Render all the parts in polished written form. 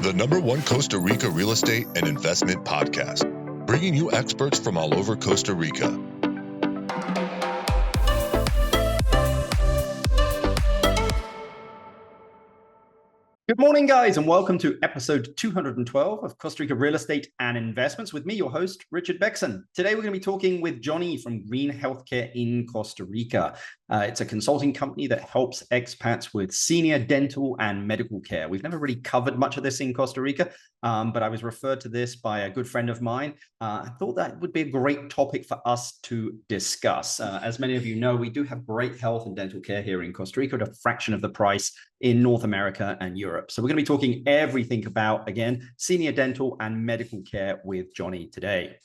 the #1 Costa Rica real estate and investment podcast, bringing you experts from all over Costa Rica. Good morning, guys, and welcome to episode 212 of Costa Rica Real Estate and Investments with me, your host, Richard Beckson. Today, we're going to be talking with Johnny from Green Healthcare in Costa Rica. It's a consulting company that helps expats with senior dental and medical care. We've never really covered much of this in Costa Rica, but I was referred to this by a good friend of mine. I thought that would be a great topic for us to discuss. As many of you know, we do have great health and dental care here in Costa Rica at a fraction of the price in North America and Europe. So we're going to be talking everything about, again, senior dental and medical care with Johnny today.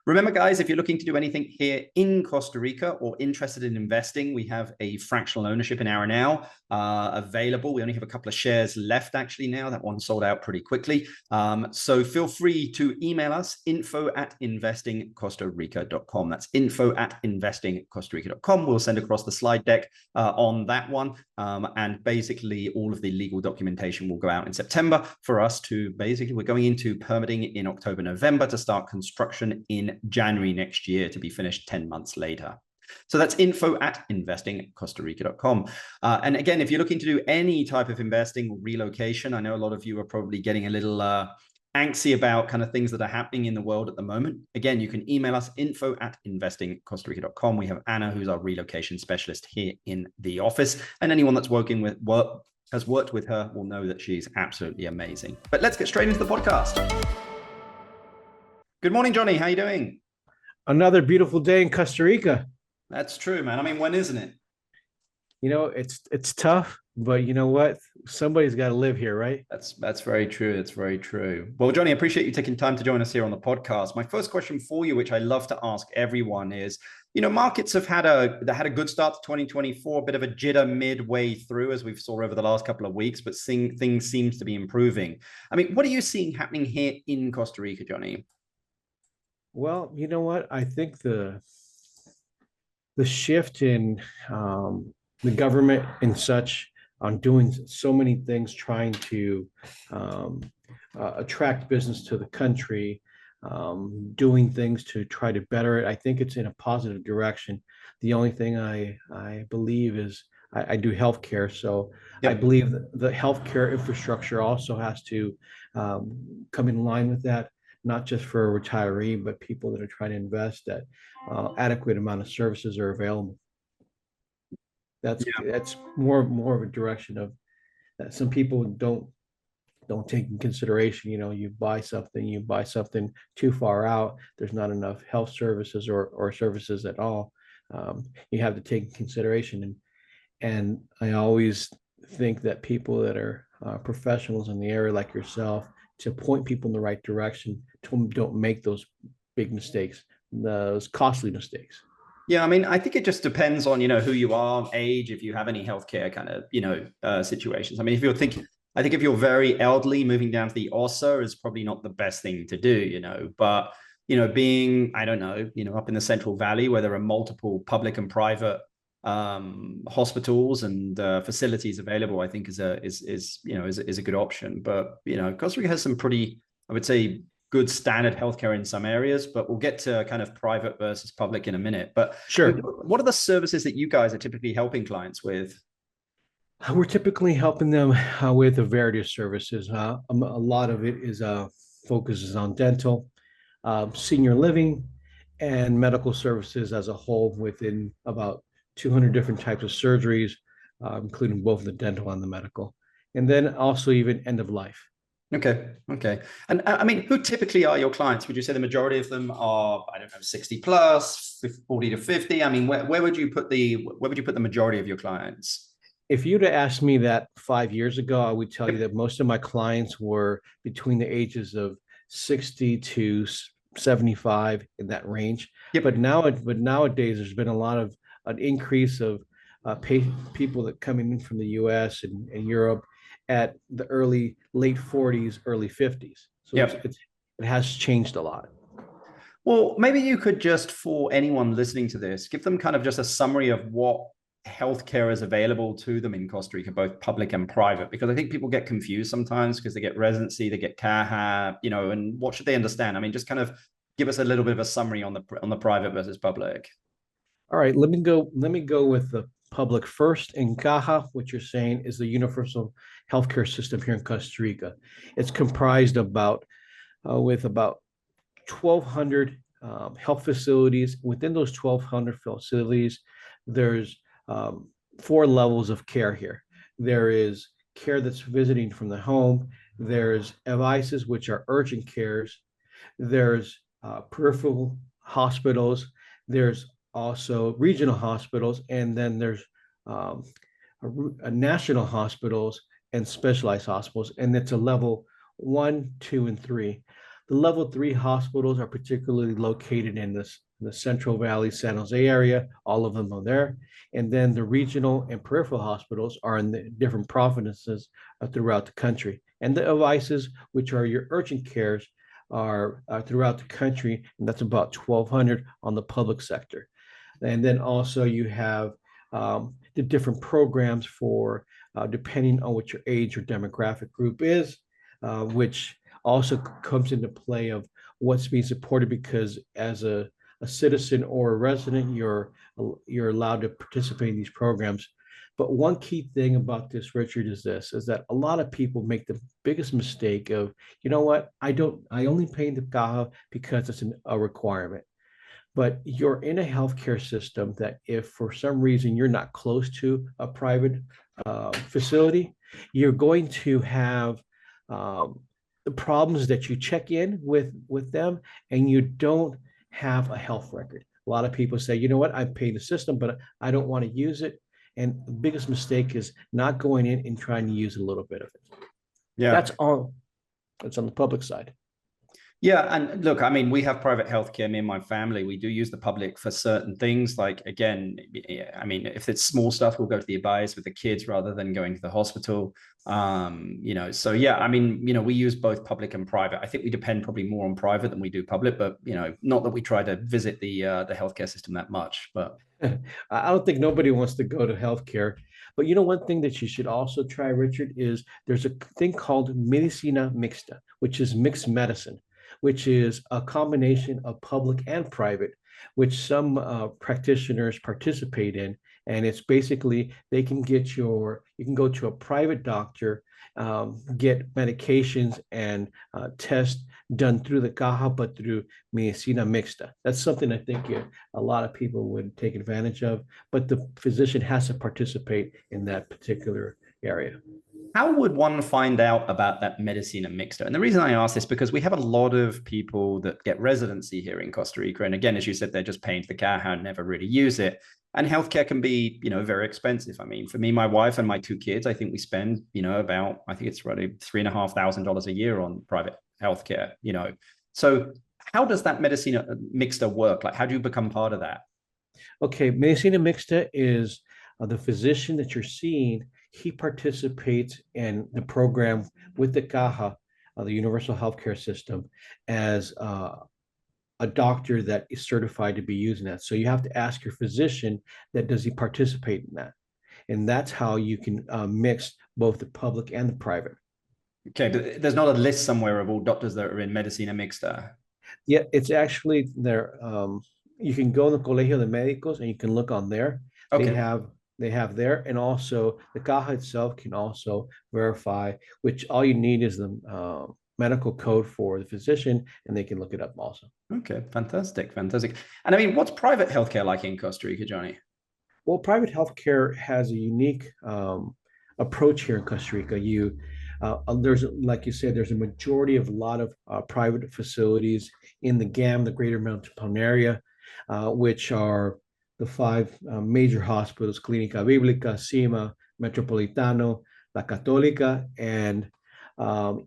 Remember, guys, if you're looking to do anything here in Costa Rica or interested in investing, we have a fractional ownership in Aranao available. We only have a couple of shares left actually now. That one sold out pretty quickly. So feel free to email us, info@investingcostarica.com. That's info@investingcostarica.com. We'll send across the slide deck on that one. And basically all of the legal documentation will go out in September for us to we're going into permitting in October, November to start construction in January next year to be finished 10 months later. So that's info@investingcostarica.com. And again, if you're looking to do any type of investing or relocation, I know a lot of you are probably getting a little antsy about kind of things that are happening in the world at the moment. Again, you can email us info@investingcostarica.com. We have Anna, who's our relocation specialist here in the office. And anyone that's has worked with her will know that she's absolutely amazing. But let's get straight into the podcast. Good morning, Johnny. How you doing? Another beautiful day in Costa Rica. That's true, man. I mean, when isn't it? You know, it's tough, but you know what? Somebody's got to live here, right? That's very true. That's very true. Well, Johnny, I appreciate you taking time to join us here on the podcast. My first question for you, which I love to ask everyone, is, you know, markets have had a good start to 2024, a bit of a jitter midway through, as we've saw over the last couple of weeks, but things seems to be improving. I mean, what are you seeing happening here in Costa Rica, Johnny? Well, you know what? I think the shift in the government and such on doing so many things, trying to attract business to the country, doing things to try to better it. I think it's in a positive direction. The only thing I believe is I do healthcare, so yep. I believe that the healthcare infrastructure also has to come in line with that. Not just for a retiree, but people that are trying to invest, that adequate amount of services are available. That's more of a direction of that some people don't take in consideration. You know, you buy something too far out, there's not enough health services or services at all. You have to take in consideration. And I always think that people that are professionals in the area like yourself, to point people in the right direction, don't make those big mistakes, those costly mistakes. Yeah, I mean, I think it just depends on, you know, who you are, age, if you have any healthcare kind of, you know, situations. I mean, I think if you're very elderly, moving down to the OSA is probably not the best thing to do, you know, but, you know, being, I don't know, you know, up in the Central Valley where there are multiple public and private hospitals and facilities available, I think is a good option. But you know, Costa Rica has some pretty, I would say, good standard healthcare in some areas, but we'll get to kind of private versus public in a minute. But sure, what are the services that you guys are typically helping clients with? We're typically helping them with a variety of services. A lot of it is focuses on dental, senior living, and medical services as a whole, within about 200 different types of surgeries, including both the dental and the medical, and then also even end of life. Okay. And I mean, who typically are your clients? Would you say the majority of them are, I don't know, 60 plus, 40 to 50? I mean, where would you put the majority of your clients? If you'd have asked me that 5 years ago, I would tell you that most of my clients were between the ages of 60 to 75, in that range. Yep. But nowadays, there's been an increase of people that coming in from the U.S. and Europe at the late 40s, early 50s. So yep. it has changed a lot. Well, maybe you could just, for anyone listening to this, give them kind of just a summary of what healthcare is available to them in Costa Rica, both public and private? Because I think people get confused sometimes because they get residency, they get CAHA, and what should they understand? I mean, just kind of give us a little bit of a summary on the private versus public. All right, let me go with the public first. In CAHA, what you're saying is the universal healthcare system here in Costa Rica. It's comprised with about 1,200 health facilities. Within those 1,200 facilities, there's 4 levels of care here. There is care that's visiting from the home. There's devices, which are urgent cares. There's peripheral hospitals. There's also regional hospitals, and then there's a national hospitals and specialized hospitals, and it's a level 1, 2, and 3. The level 3 hospitals are particularly located in the Central Valley, San Jose area. All of them are there. And then the regional and peripheral hospitals are in the different provinces throughout the country. And the devices, which are your urgent cares, are throughout the country, and that's about 1,200 on the public sector. And then also you have the different programs for depending on what your age or demographic group is, which also comes into play of what's being supported, because as a citizen or a resident, you're allowed to participate in these programs. But one key thing about this, Richard, is that a lot of people make the biggest mistake of, you know what, I only pay the CAHA because it's a requirement. But you're in a healthcare system that if for some reason you're not close to a private facility, you're going to have the problems that you check in with them and you don't have a health record. A lot of people say, you know what, I pay the system, but I don't want to use it. And the biggest mistake is not going in and trying to use a little bit of it. Yeah. That's on the public side. Yeah, and look, I mean, we have private healthcare. Me and my family, we do use the public for certain things. Like, again, I mean, if it's small stuff, we'll go to the advice with the kids rather than going to the hospital. So yeah, I mean, we use both public and private. I think we depend probably more on private than we do public, but not that we try to visit the healthcare system that much. But I don't think nobody wants to go to healthcare. But one thing that you should also try, Richard, is there's a thing called medicina mixta, which is mixed medicine, which is a combination of public and private, which some practitioners participate in. And it's basically, you can go to a private doctor, get medications and tests done through the CAHA, but through medicina mixta. That's something I think a lot of people would take advantage of, but the physician has to participate in that particular area. How would one find out about that medicina mixta? And the reason I ask this, because we have a lot of people that get residency here in Costa Rica. And again, as you said, they're just paying for the CAHA and never really use it. And healthcare can be, very expensive. I mean, for me, my wife and my 2 kids, I think we spend, about, I think it's really $3,500 a year on private healthcare, So how does that medicina mixta work? Like, how do you become part of that? Okay, medicina mixta is the physician that you're seeing. He participates in the program with the CAHA, the Universal Healthcare System, as a doctor that is certified to be using that. So you have to ask your physician that does he participate in that, and that's how you can mix both the public and the private. Okay, but there's not a list somewhere of all doctors that are in medicina mixta. Yeah, it's actually there. You can go in the Colegio de Médicos and you can look on there. Okay. They have there, and also the CAHA itself can also verify, which all you need is the medical code for the physician, and they can look it up also. Okay, fantastic. And I mean, what's private healthcare like in Costa Rica, Johnny? Well, private healthcare has a unique approach here in Costa Rica. There's, like you said, there's a majority of a lot of private facilities in the GAM, the Greater Metropolitan Area, which are the 5 major hospitals: Clínica Bíblica, CIMA, Metropolitano, La Católica, and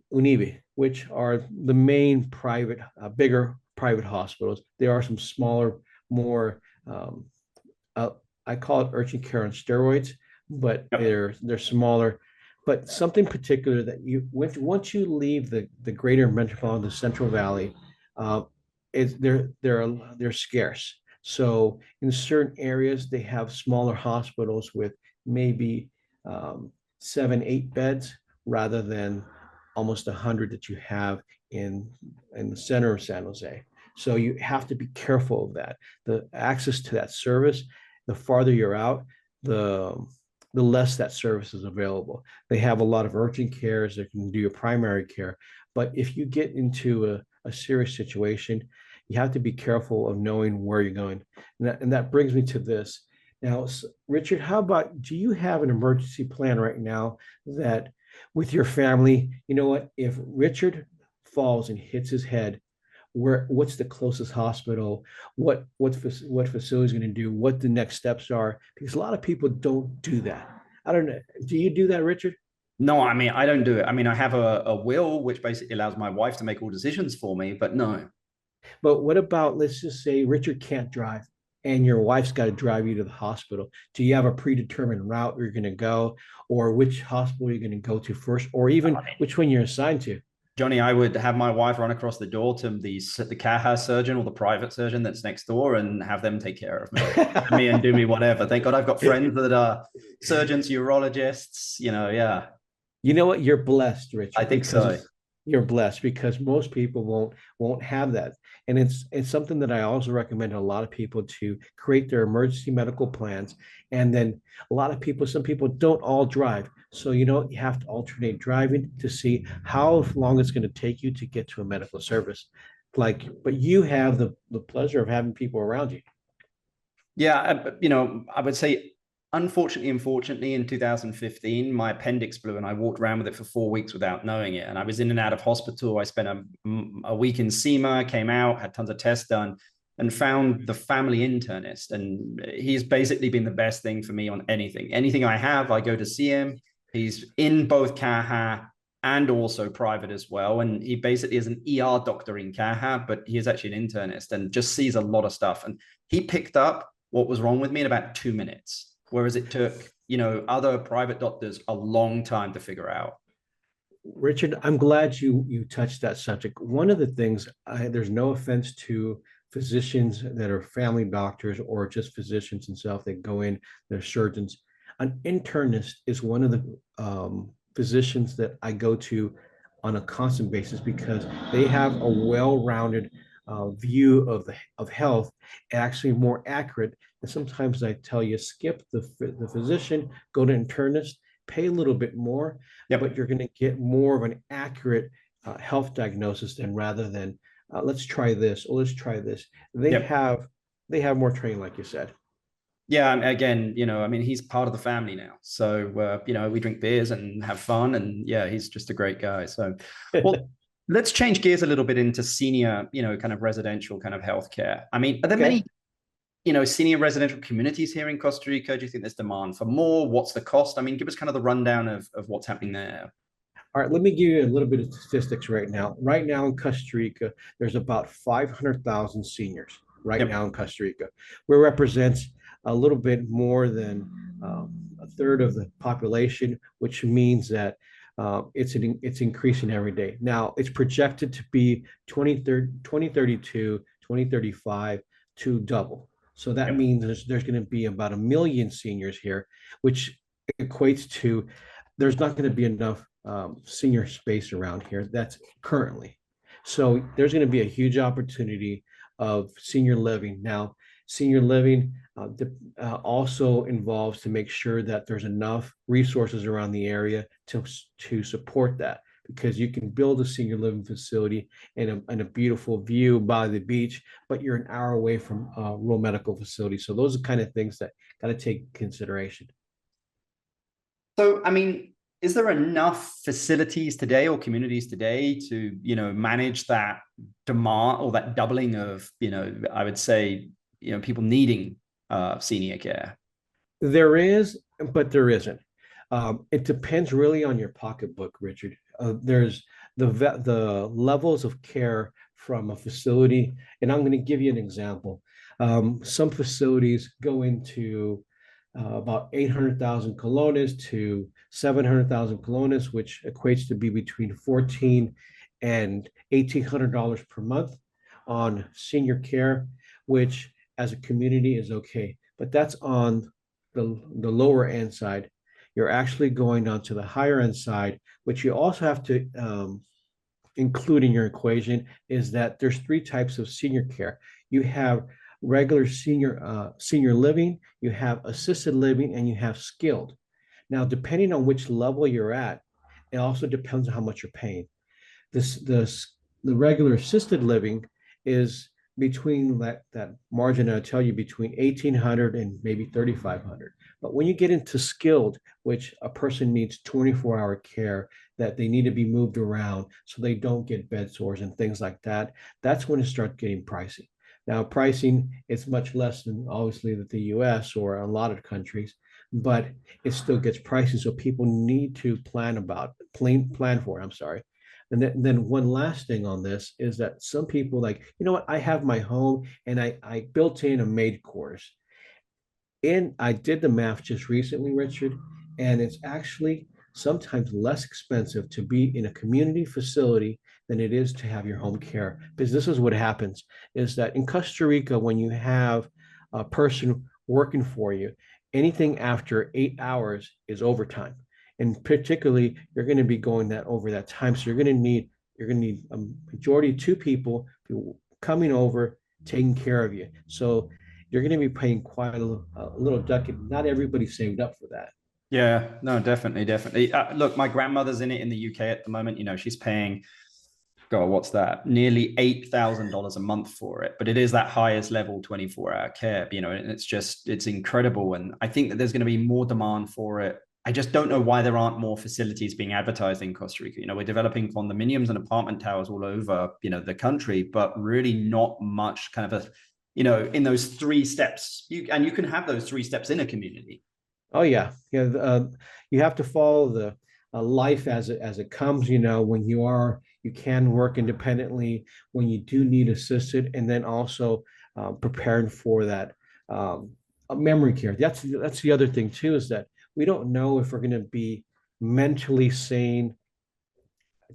Unive, which are the main private, bigger private hospitals. There are some smaller, more, I call it urgent care on steroids, but they're smaller. But something particular that once you leave the Greater Metropolitan, the Central Valley, they're scarce. So in certain areas, they have smaller hospitals with maybe 7, 8 beds rather than almost 100 that you have in the center of San Jose. So you have to be careful of that. The access to that service, the farther you're out, the the less that service is available. They have a lot of urgent cares that can do your primary care. But if you get into a serious situation, you have to be careful of knowing where you're going. And that brings me to this. Now, Richard, how about, do you have an emergency plan right now that with your family, you know what, if Richard falls and hits his head, what's the closest hospital, what facility is going to do, what the next steps are, because a lot of people don't do that. I don't know. Do you do that, Richard? No, I mean, I don't do it. I mean, I have a will, which basically allows my wife to make all decisions for me, but no. But what about, let's just say Richard can't drive and your wife's got to drive you to the hospital. Do you have a predetermined route you're going to go, or which hospital you're going to go to first, or even which one you're assigned to? Johnny, I would have my wife run across the door to the Caja surgeon or the private surgeon that's next door and have them take care of me and do me whatever. Thank God I've got friends that are surgeons, urologists, yeah. You know what? You're blessed, Richard. I think so. You're blessed because most people won't have that. And it's something that I also recommend to a lot of people to create their emergency medical plans. And then a lot of people, some people don't all drive. So you have to alternate driving to see how long it's going to take you to get to a medical service. But you have the pleasure of having people around you. Yeah, I would say unfortunately, in 2015, my appendix blew and I walked around with it for 4 weeks without knowing it. And I was in and out of hospital. I spent a week in SEMA, came out, had tons of tests done, and found the family internist. And he's basically been the best thing for me on anything. Anything I have, I go to see him. He's in both Caja and also private as well. And he basically is an ER doctor in Caja, but he is actually an internist and just sees a lot of stuff. And he picked up what was wrong with me in about 2 minutes. Whereas it took, other private doctors a long time to figure out. Richard, I'm glad you touched that subject. One of the things, there's no offense to physicians that are family doctors or just physicians themselves that go in, they're surgeons. An internist is one of the physicians that I go to on a constant basis because they have a well-rounded view of health, actually more accurate. And sometimes I tell you, skip the physician, go to internist, pay a little bit more, but you're going to get more of an accurate health diagnosis than rather than let's try this or let's try this. They have more training, like you said. Yeah, and again, I mean, he's part of the family now. So, we drink beers and have fun. And yeah, he's just a great guy. So, well, let's change gears a little bit into senior, kind of residential kind of healthcare. I mean, are there many, senior residential communities here in Costa Rica? Do you think there's demand for more? What's the cost? I mean, give us kind of the rundown of what's happening there. All right, let me give you a little bit of statistics right now. Right now in Costa Rica, there's about 500,000 seniors right now in Costa Rica, where represents a little bit more than a third of the population, which means that it's increasing every day. Now, it's projected to be 2032, 2035 to double. So that means there's going to be about 1 million seniors here, which equates to there's not going to be enough senior space around here. That's currently. So there's going to be a huge opportunity of senior living. Now, senior living also involves to make sure that there's enough resources around the area to support that, because you can build a senior living facility and a beautiful view by the beach, but you're an hour away from a rural medical facility. So those are kind of things that got to take consideration. So, I mean, is there enough facilities today or communities today to, manage that demand or that doubling of, I would say, people needing senior care? There is, but there isn't. It depends really on your pocketbook, Richard. There's the levels of care from a facility, and I'm going to give you an example. Some facilities go into about 800,000 colones to 700,000 colones, which equates to be between $1,400 and $1,800 per month on senior care, which as a community is okay. But that's on the lower end side. You're actually going on to the higher end side, which you also have to include in your equation is that there's three types of senior care. You have regular senior living, you have assisted living, and you have skilled. Now, depending on which level you're at, it also depends on how much you're paying. The regular assisted living is between that margin I tell you between 1,800 and maybe 3,500. But when you get into skilled, which a person needs 24-hour care, that they need to be moved around so they don't get bed sores and things like that, that's when it starts getting pricey. Now, pricing is much less than obviously the US or a lot of countries, but it still gets pricey. So people need to plan for it. I'm sorry. And then one last thing on this is that some people like, you know what, I have my home and I built in a maid quarters. And I did the math just recently, Richard, and it's actually sometimes less expensive to be in a community facility than it is to have your home care. Because this is what happens is that in Costa Rica, when you have a person working for you, anything after 8 hours is overtime. And particularly, you're going to be going that over that time. So you're going to need a majority of two people coming over, taking care of you. So you're going to be paying quite a little ducat. Not everybody saved up for that. Yeah, no, definitely, definitely. Look, my grandmother's in it in the UK at the moment. You know, she's paying, God, what's that? Nearly $8,000 a month for it. But it is that highest level 24-hour care, you know, and it's incredible. And I think that there's going to be more demand for it. I just don't know why there aren't more facilities being advertised in Costa Rica. You know, we're developing condominiums and apartment towers all over, you know, the country, but really not much kind of a, you know, in those three steps. You can have those three steps in a community. Oh yeah, yeah. You have to follow the life as it comes. You know, when you can work independently, when you do need assisted, and then also preparing for that memory care. That's the other thing too, is that we don't know if we're going to be mentally sane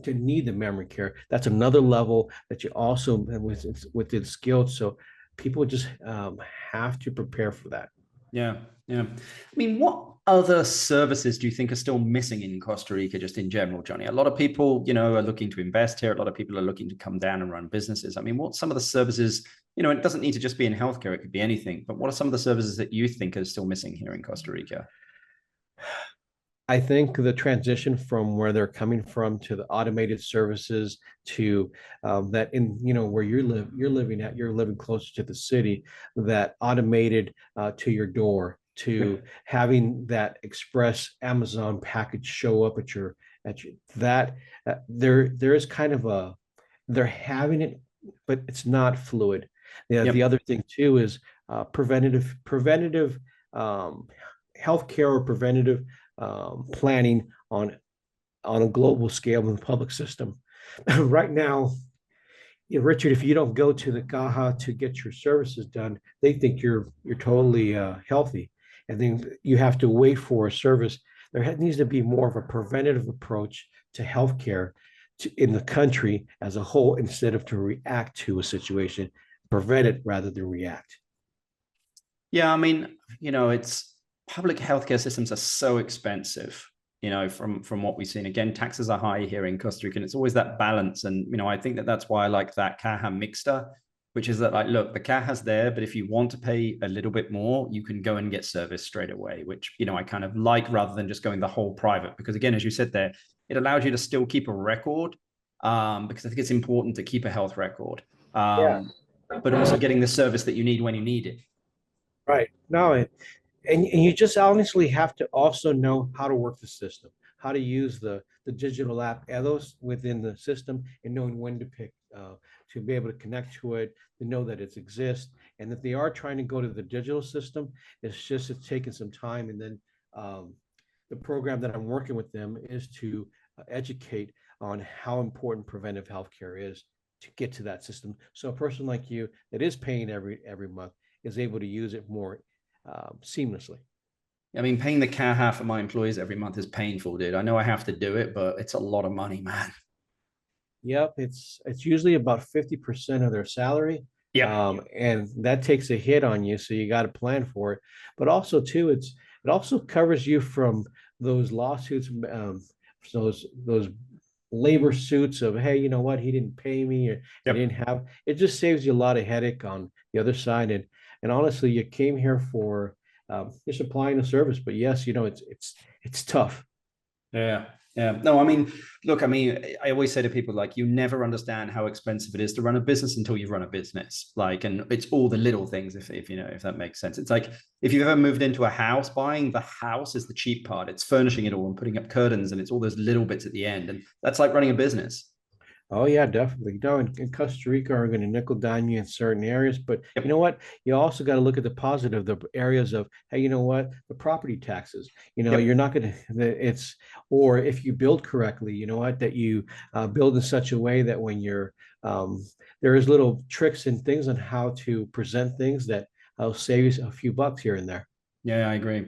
to need the memory care. That's another level that you also within skilled. So people just have to prepare for that. Yeah, yeah. I mean, what other services do you think are still missing in Costa Rica, just in general, Johnny? A lot of people, you know, are looking to invest here. A lot of people are looking to come down and run businesses. I mean, what some of the services, you know, it doesn't need to just be in healthcare, it could be anything, but what are some of the services that you think are still missing here in Costa Rica? I think the transition from where they're coming from to the automated services to that in where you're living closer to the city, that automated to your door, to having that express Amazon package show up at your that there is kind of a they're having it, but it's not fluid. Yeah, Yep. the other thing too is preventative healthcare or preventative planning on a global scale in the public system. Right now, Richard, if you don't go to the Caja to get your services done, they think you're totally healthy, and then you have to wait for a service. There needs to be more of a preventative approach to healthcare in the country as a whole, instead of to react to a situation, prevent it rather than react. Yeah, I mean, you know, it's public healthcare systems are so expensive, you know, from what we've seen. Again, taxes are high here in Costa Rica, and it's always that balance. And, you know, I think that that's why I like that Caja Mixta, which is that, like, look, the Caja's there, but if you want to pay a little bit more, you can go and get service straight away, which, you know, I kind of like, rather than just going the whole private. Because again, as you said there, it allows you to still keep a record, because I think it's important to keep a health record, Yeah, but also getting the service that you need when you need it. right. No, and you just honestly have to also know how to work the system, how to use the digital app Edos within the system, and knowing when to pick to be able to connect to it, to know that it exists, and if they are trying to go to the digital system, it's taking some time. And then the program that I'm working with them is to educate on how important preventive healthcare is to get to that system. So a person like you that is paying every month is able to use it more seamlessly. I mean, paying the Caja for my employees every month is painful, dude. I know I have to do it, but it's a lot of money, man. Yep, it's usually about 50% of their salary. Yeah. And that takes a hit on you. So you got to plan for it. But also too, it also covers you from those lawsuits, those labor suits of, hey, you know what, he didn't pay me, or he Yep. didn't have. It just saves you a lot of headache on the other side. And honestly, you came here for you're supplying a service. But yes, it's tough. Yeah. Yeah. No, I mean, look, I mean, I always say to people, like, you never understand how expensive it is to run a business until you run a business. Like, and it's all the little things, if you know, if that makes sense. It's like if you've ever moved into a house, buying the house is the cheap part. It's furnishing it all and putting up curtains, and it's all those little bits at the end. And that's like running a business. Oh yeah, definitely. No, in Costa Rica are going to nickel dime you in certain areas, but you Yep. know what? You also got to look at the positive, the areas of, hey, you know what? The property taxes. You're Yep. not going to. Or if you build correctly, you know what? That you build in such a way that when you're there is little tricks and things on how to present things that will save you a few bucks here and there. Yeah, I agree.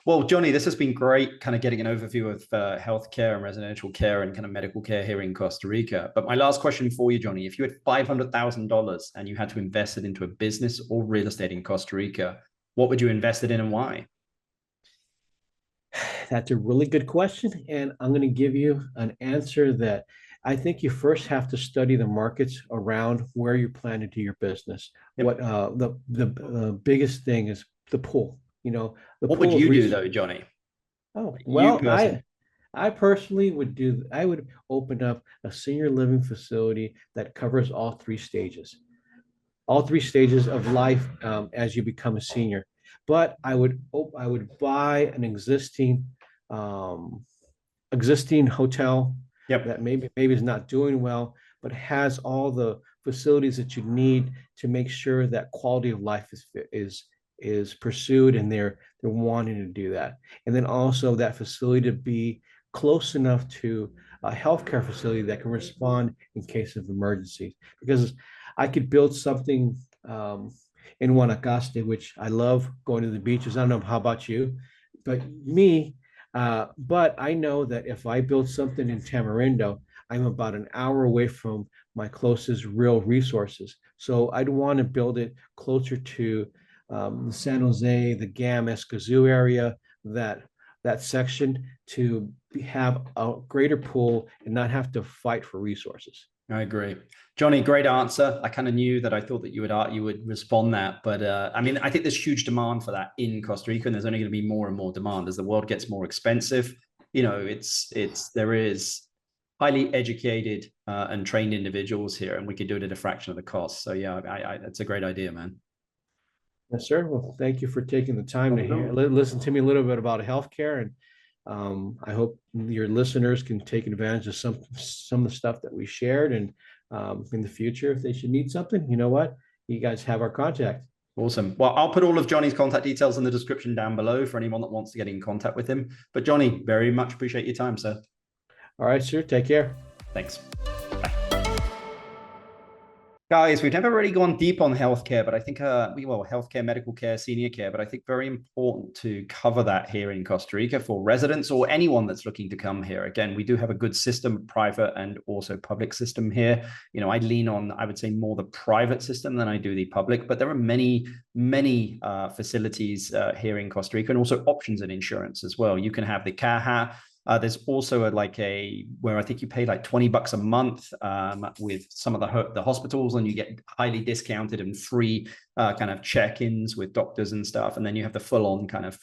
Well, Johnny, this has been great, kind of getting an overview of healthcare and residential care and kind of medical care here in Costa Rica. But my last question for you, Johnny, if you had $500,000 and you had to invest it into a business or real estate in Costa Rica, what would you invest it in and why? That's a really good question, and I'm going to give you an answer that I think you first have to study the markets around where you plan to do your business. Yep. What the biggest thing is the pool. The What would pool of you do resources. though, Johnny? Oh, You well, personally? I personally I would open up a senior living facility that covers all three stages of life as you become a senior. But I would buy an um, existing hotel Yep. that maybe is not doing well, but has all the facilities that you need to make sure that quality of life is pursued, and they're wanting to do that. And then also that facility to be close enough to a healthcare facility that can respond in case of emergencies. Because I could build something in Guanacaste, which I love going to the beaches. I don't know how about you, but but I know that if I build something in Tamarindo, I'm about an hour away from my closest real resources. So I'd want to build it closer to the San Jose, the GAM, Escazú area, that section, to have a greater pool and not have to fight for resources. I agree. Johnny, great answer. I kind of knew that. I thought that you would respond that, but I mean, I think there's huge demand for that in Costa Rica, and there's only going to be more and more demand as the world gets more expensive. There is highly educated and trained individuals here, and we could do it at a fraction of the cost. So yeah, that's a great idea, man. Yes, sir. Well, thank you for taking the time to No. listen to me a little bit about healthcare, and I hope your listeners can take advantage of some of the stuff that we shared. And in the future, if they should need something, you know what? You guys have our contact. Awesome. Well, I'll put all of Johnny's contact details in the description down below for anyone that wants to get in contact with him. But Johnny, very much appreciate your time, sir. All right, sir. Take care. Thanks. Guys, we've never really gone deep on healthcare, but I think, healthcare, medical care, senior care, but I think very important to cover that here in Costa Rica for residents or anyone that's looking to come here. Again, we do have a good system, private and also public system here. I lean on, I would say, more the private system than I do the public, but there are many facilities here in Costa Rica, and also options in insurance as well. You can have the Caja. There's also where I think you pay like $20 a month with some of the hospitals, and you get highly discounted and free kind of check-ins with doctors and stuff. And then you have the full-on kind of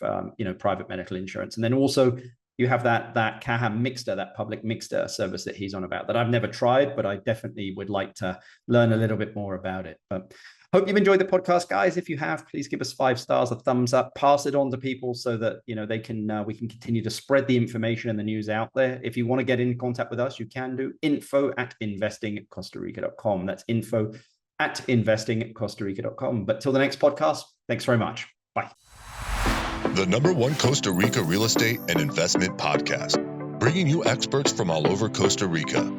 private medical insurance. And then also you have that Caja Mixta, that public Mixta service that he's on about, that I've never tried, but I definitely would like to learn a little bit more about it. But hope you've enjoyed the podcast, guys. If you have, please give us 5 stars, a thumbs up, pass it on to people so that they can we can continue to spread the information and the news out there. If you want to get in contact with us, you can do info@investingcostarica.com. That's info@investingcostarica.com. But till the next podcast, thanks very much. Bye. The #1 Costa Rica real estate and investment podcast, bringing you experts from all over Costa Rica.